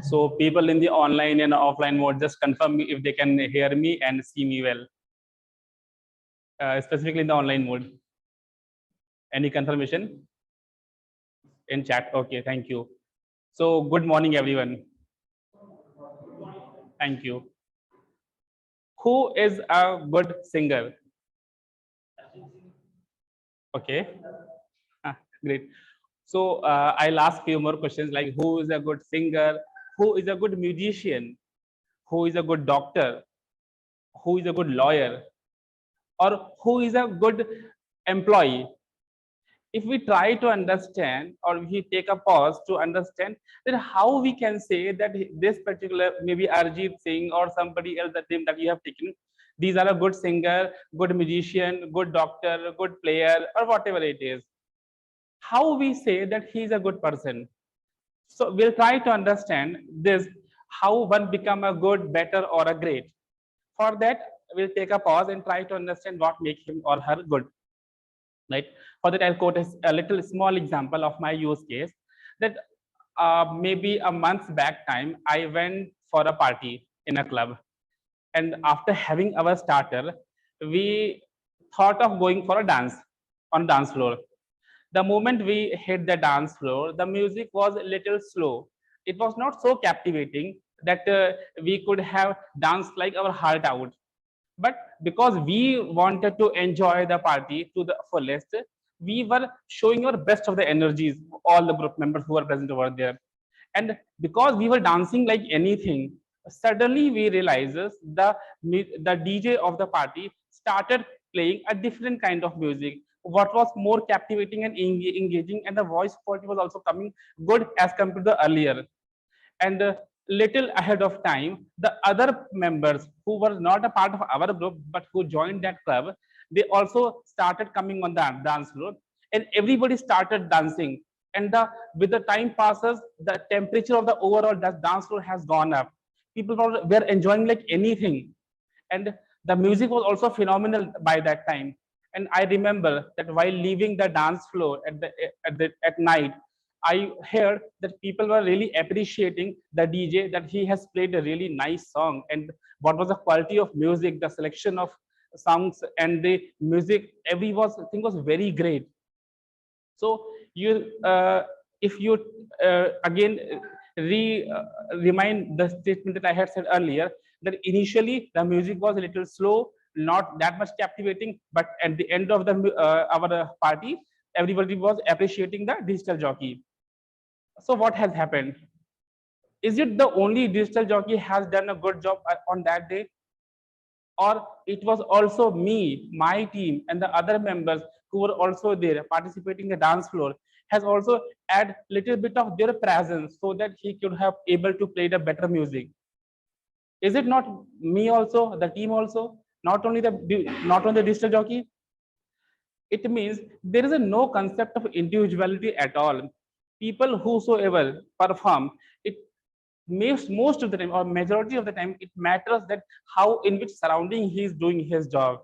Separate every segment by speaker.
Speaker 1: So people in the online and offline mode, just confirm me if they can hear me and see me well. Specifically in the online mode. Any confirmation in chat? Okay, thank you. So good morning, everyone. Thank you. Who is a good singer? Okay, great. So I'll ask few more questions like who is a good singer, who is a good musician, who is a good doctor, who is a good lawyer, or who is a good employee. If we try to understand or we take a pause to understand, then how we can say that this particular maybe Arjit Singh or somebody else, the name that you have taken, these are a good singer, good musician, good doctor, good player, or whatever it is. How we say that he is a good person? So we'll try to understand this, how one become a good, better, or a great. For that, we'll take a pause and try to understand what makes him or her good. Right? For that, I'll quote a little small example of my use case that maybe a month back time, I went for a party in a club. And after having our starter, we thought of going for a dance on dance floor. The moment we hit the dance floor, the music was a little slow. It was not so captivating that we could have danced like our heart out. But because we wanted to enjoy the party to the fullest, we were showing our best of the energies, all the group members who were present over there. And because we were dancing like anything, suddenly we realizes the DJ of the party started playing a different kind of music, what was more captivating and engaging, and the voice quality was also coming good as compared to the earlier. And little ahead of time, the other members who were not a part of our group but who joined that club, they also started coming on the dance floor, and everybody started dancing. And with the time passes, the temperature of the overall dance floor has gone up. People were enjoying like anything, and the music was also phenomenal by that time. And I remember that while leaving the dance floor at night, I heard that people were really appreciating the DJ, that he has played a really nice song, and what was the quality of music, the selection of songs, and the music, every thing was very great. So if you again remind the statement that I had said earlier, that initially the music was a little slow, not that much captivating, but at the end of the our party, everybody was appreciating the digital jockey. So what has happened? Is it the only digital jockey has done a good job on that day? Or it was also me, my team, and the other members who were also there participating in the dance floor has also add little bit of their presence so that he could have able to play the better music. Is it not me also, the team also, not only the digital jockey? It means there is a no concept of individuality at all. People whosoever perform, it most of the time or majority of the time, it matters that how in which surrounding he is doing his job.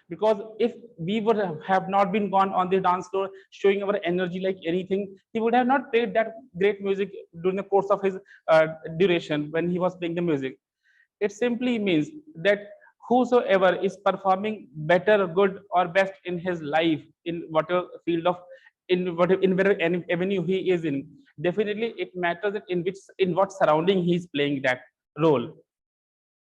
Speaker 1: Because if we would have not been gone on the dance floor showing our energy like anything, he would have not played that great music during the course of his duration when he was playing the music. It simply means that whosoever is performing better, good, or best in his life, in whatever field of whatever avenue he is in, definitely it matters that in what surrounding he is playing that role.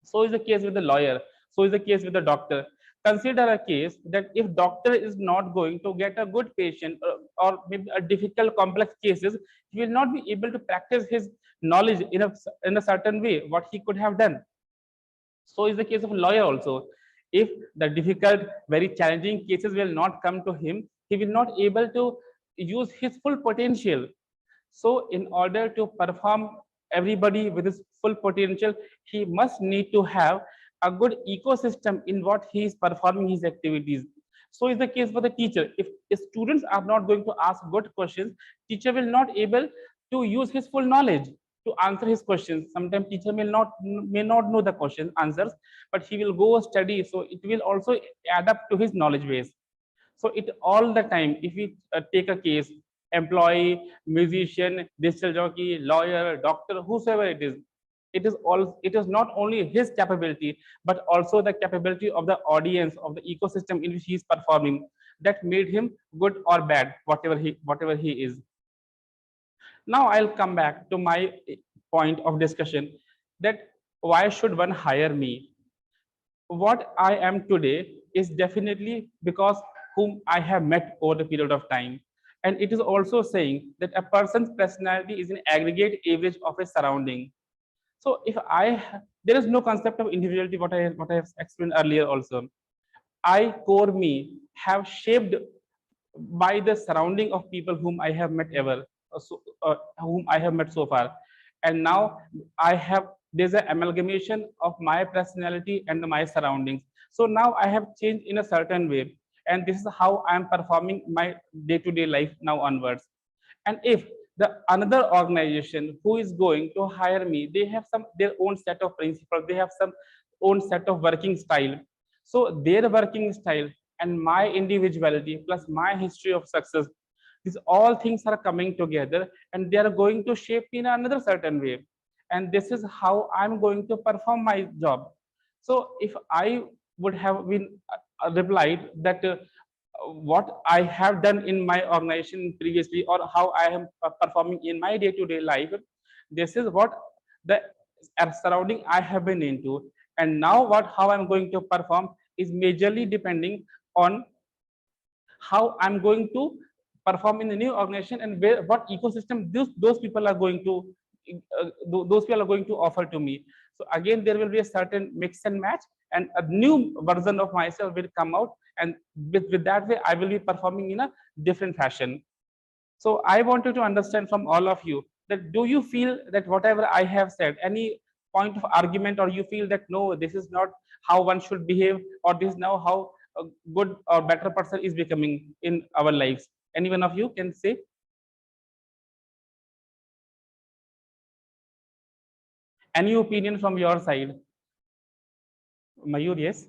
Speaker 1: So is the case with the lawyer. So is the case with the doctor. Consider a case that if doctor is not going to get a good patient or maybe a difficult complex cases, he will not be able to practice his knowledge in a certain way what he could have done. So is the case of a lawyer also. If the difficult, very challenging cases will not come to him, he will not able to use his full potential. So in order to perform everybody with his full potential, he must need to have a good ecosystem in what he is performing his activities. So is the case for the teacher. If students are not going to ask good questions, teacher will not able to use his full knowledge to answer his questions. Sometimes teacher may not know the question answers, but he will go study. So it will also add up to his knowledge base. So it all the time, if we take a case, employee, musician, digital jockey, lawyer, doctor, whosoever it is. It is not only his capability, but also the capability of the audience, of the ecosystem in which he is performing, that made him good or bad, whatever he is. Now I'll come back to my point of discussion, that why should one hire me? What I am today is definitely because whom I have met over the period of time. And it is also saying that a person's personality is an aggregate average of a surrounding. So if there is no concept of individuality, what I have explained earlier also. I, core me, have shaped by the surrounding of people whom I have met whom I have met so far. And now there's an amalgamation of my personality and my surroundings. So now I have changed in a certain way. And this is how I am performing my day-to-day life now onwards. And if the another organization who is going to hire me, they have their own set of principles, they have some own set of working style. So their working style and my individuality plus my history of success, these all things are coming together and they are going to shape in another certain way. And this is how I'm going to perform my job. So if I would have been replied that what I have done in my organization previously, or how I am performing in my day-to-day life, this is what the surrounding I have been into. And now how I'm going to perform is majorly depending on how I'm going to perform in the new organization, and what ecosystem those people are going to those people are going to offer to me. So again, there will be a certain mix and match, and a new version of myself will come out, and with that way I will be performing in a different fashion. So I wanted to understand from all of you that do you feel that whatever I have said, any point of argument, or you feel that no, this is not how one should behave, or this is now how a good or better person is becoming in our lives? Any one of you can say? Any opinion from your side? Mayur, yes?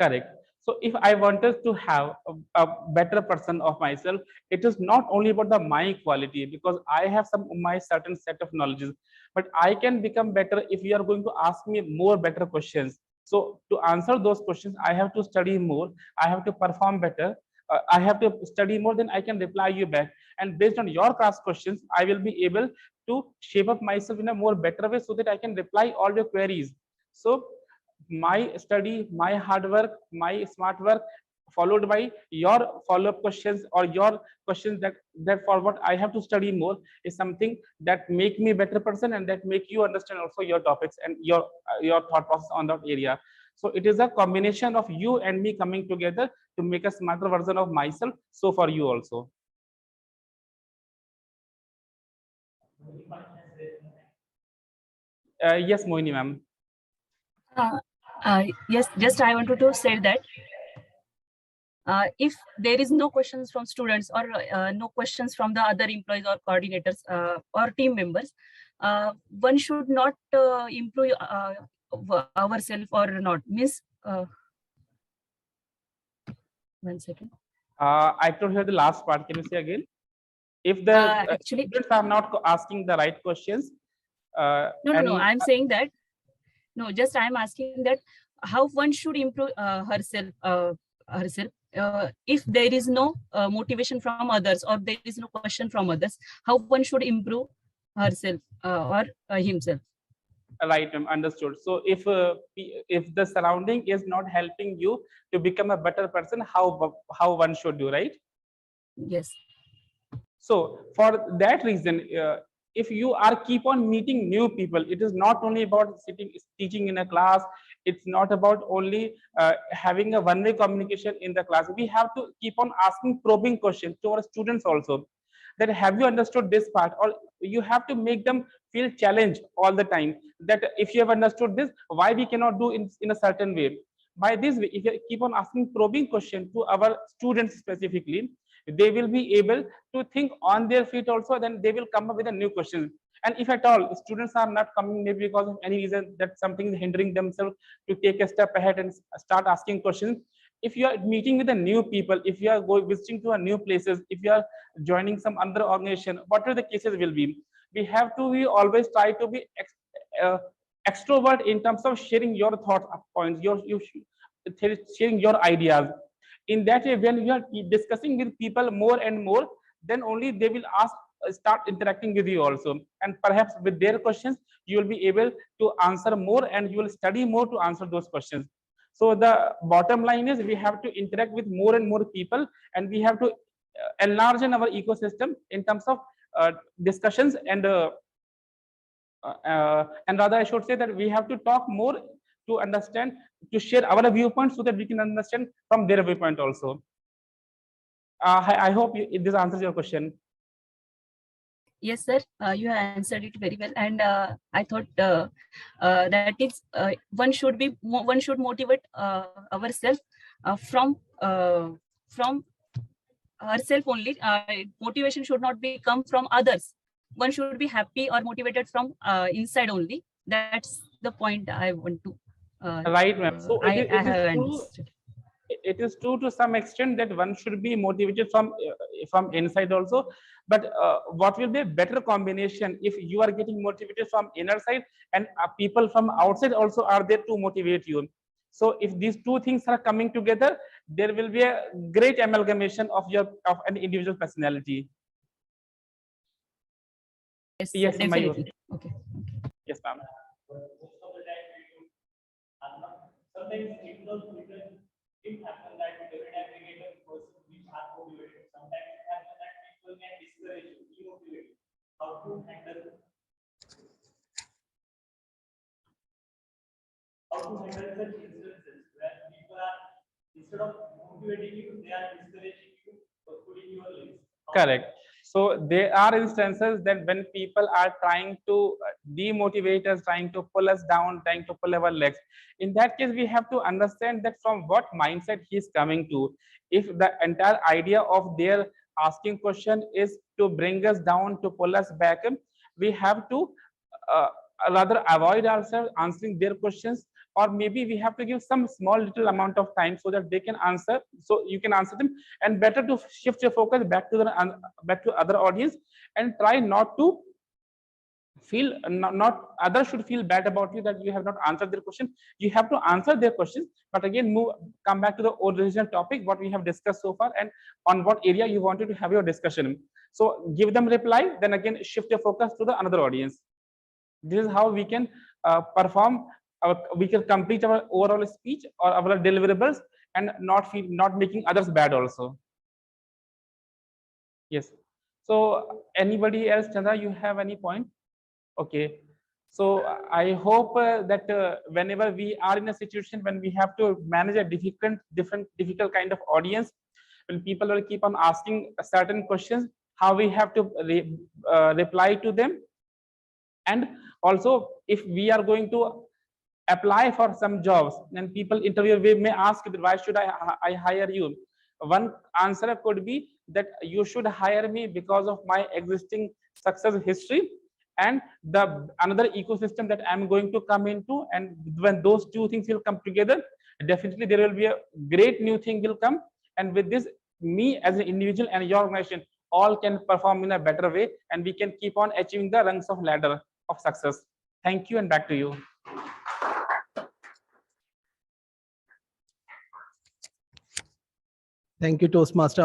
Speaker 1: Correct. So if I wanted to have a better person of myself, it is not only about the my quality, because I have my certain set of knowledges, but I can become better if you are going to ask me more better questions. So to answer those questions, I have to study more, I have to perform better, I have to study more, then I can reply you back. And based on your class questions, I will be able to shape up myself in a more better way so that I can reply all your queries. So my study, my hard work, my smart work, followed by your follow-up questions, or your questions that for what I have to study more, is something that make me a better person, and that make you understand also your topics and your thought process on that area. So it is a combination of you and me coming together to make a smarter version of myself. So for you also. Yes, Mohini ma'am.
Speaker 2: Uh, yes, just I wanted to say that if there is no questions from students, or no questions from the other employees or coordinators or team members, one should not improve ourselves or not. Means, 1 second.
Speaker 1: I don't hear the last part. Can you say again? If the
Speaker 2: actually,
Speaker 1: students are not asking the right questions,
Speaker 2: no, I'm saying that, no, just I'm asking that how one should improve herself if there is no motivation from others, or there is no question from others, how one should improve herself or himself.
Speaker 1: Right, understood. So if the surrounding is not helping you to become a better person, how one should do, right?
Speaker 2: Yes.
Speaker 1: So for that reason, if you are keep on meeting new people, it is not only about teaching in a class. It's not about only having a one-way communication in the class. We have to keep on asking probing questions to our students also. That have you understood this part, or you have to make them feel challenged all the time. That if you have understood this, why we cannot do in a certain way. By this way, if you keep on asking probing questions to our students specifically, they will be able to think on their feet also, then they will come up with a new question. And if at all students are not coming, maybe because of any reason that something is hindering themselves to take a step ahead and start asking questions, if you are meeting with the new people, if you are going visiting to a new places, if you are joining some other organization, whatever the cases will be, we have to be always try to be extrovert in terms of sharing your thoughts points, sharing your ideas. In that way, when you are discussing with people more and more, then only they will start interacting with you also, and perhaps with their questions you will be able to answer more, and you will study more to answer those questions. So the bottom line is we have to interact with more and more people, and we have to enlarge in our ecosystem in terms of discussions, and rather I should say that we have to talk more to understand, to share our viewpoints so that we can understand from their viewpoint also. I hope this answers your question.
Speaker 2: Yes, sir. You have answered it very well, and I thought that is one should motivate ourselves from herself only. Motivation should not be come from others. One should be happy or motivated from inside only. That's the point I want to.
Speaker 1: Right, ma'am. So
Speaker 2: I have understood.
Speaker 1: It is true to some extent that one should be motivated from inside also, but what will be a better combination if you are getting motivated from inner side, and people from outside also are there to motivate you. So if these two things are coming together, there will be a great amalgamation of an individual personality.
Speaker 2: Yes, yes, definitely. Okay.
Speaker 1: Yes, ma'am.
Speaker 3: Sometimes it happens that every time we get a person which are motivated, sometimes it happens that people can discourage you, demotivate you. How to handle such instances where people are, instead of motivating you, they are discouraging you or putting you on limits?
Speaker 1: Correct. So there are instances that when people are trying to demotivate us, trying to pull us down, trying to pull our legs, in that case we have to understand that from what mindset he is coming to. If the entire idea of their asking question is to bring us down, to pull us back, we have to rather avoid ourselves answering their questions, or maybe we have to give some small little amount of time so that they can answer, so you can answer them, and better to shift your focus back to other audience, and try not to feel, not others should feel bad about you that you have not answered their question. You have to answer their questions, but again come back to the original topic what we have discussed so far, and on what area you wanted to have your discussion. So give them reply, then again shift your focus to the another audience. This is how we can we can complete our overall speech or our deliverables, and not making others bad also. Yes. So anybody else, Chandra, you have any point? Okay. So I hope that whenever we are in a situation when we have to manage a difficult kind of audience, when people will keep on asking certain questions, how we have to reply to them. And also, if we are going to apply for some jobs and people interview, we may ask, why should I hire you? One answer could be that you should hire me because of my existing success history and the another ecosystem that I'm going to come into. And when those two things will come together, definitely there will be a great new thing will come. And with this, me as an individual and your organization all can perform in a better way, and we can keep on achieving the rungs of ladder of success. Thank you, and back to you.
Speaker 4: Thank you, Toastmaster